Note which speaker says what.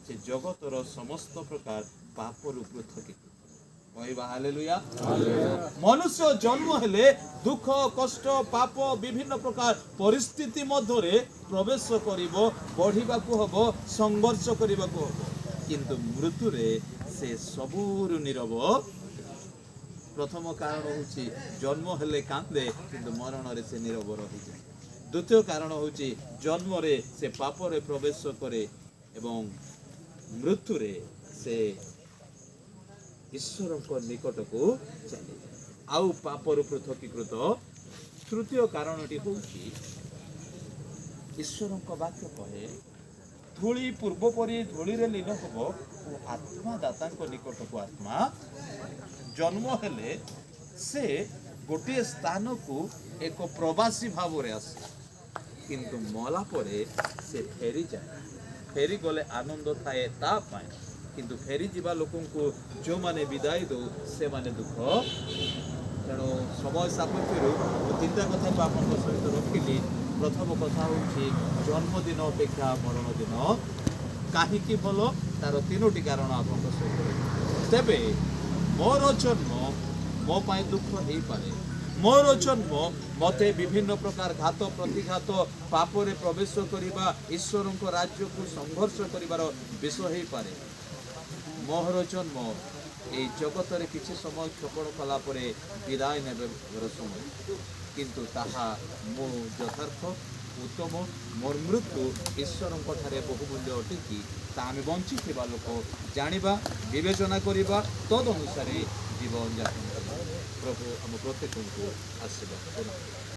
Speaker 1: से जगतर समस्त प्रकार पापर पृथकीकृत कहवा हालेलुया। मनुष्य जन्म हेले दुख कष्ट पाप विभिन्न प्रकार परिस्थिति मध्य प्रवेश करिबो बढ़िबाकू हबो संघर्ष करिबाकू हबो किंतु मृत्यु रे से सबुरु नीरव। प्रथम कारण होची जन्म हेले कांदे किंतु मरण रे से नीरव रही जाए। द्वितीय कारण होची जन्म रे से पाप रे प्रवेश करे एवं मृत्यु रे से ईश्वर को निकट को चली आउ पापर पृथकीकृत। तृतीय कारणटी होची ईश्वर को वाक्य कहे धूली पूर्व परी धूली रे लीन हबो आत्मा दाता को निकट को आत्मा जन्म हेले से गोटे स्थान को एक प्रवासी भाव रे आसे किंतु मला परे से फेरी जाए। फेरी गले आनंद थाए ता पाए किंतु फेरी जीवा लोकन को जो माने विदाई दो से माने दुख। तेणु समय सापेक्ष तीनटा कथा को आपन सहित रखिली। प्रथम कथा होची जन्मदिन अपेक्षा मरण दिन काहीकि भल तार तीनोटी कारण आपन सहित तेबे मोर जन्म मो पाए दुख हेई पारे। मोर जन्म मते विभिन्न प्रकार घात प्रतिघात पापरे प्रवेश करिबा ईश्वर को राज्य को संघर्ष करिबार विषय हेई पारे। मोहर जन्म ए जगत रे किछि समय क्षपण कला परे विदाय नेबे समय किंतु ताहा मो यथार्थ उत्तम मोर मृत्यु ईश्वर ठारे बहुमूल्य अटे कि आम बंची थिबा लोक जानिबा विवेचना करिबा तद अनुसार जीवन यापन करबा। प्रभु आम प्रत्येक को आशीर्वाद।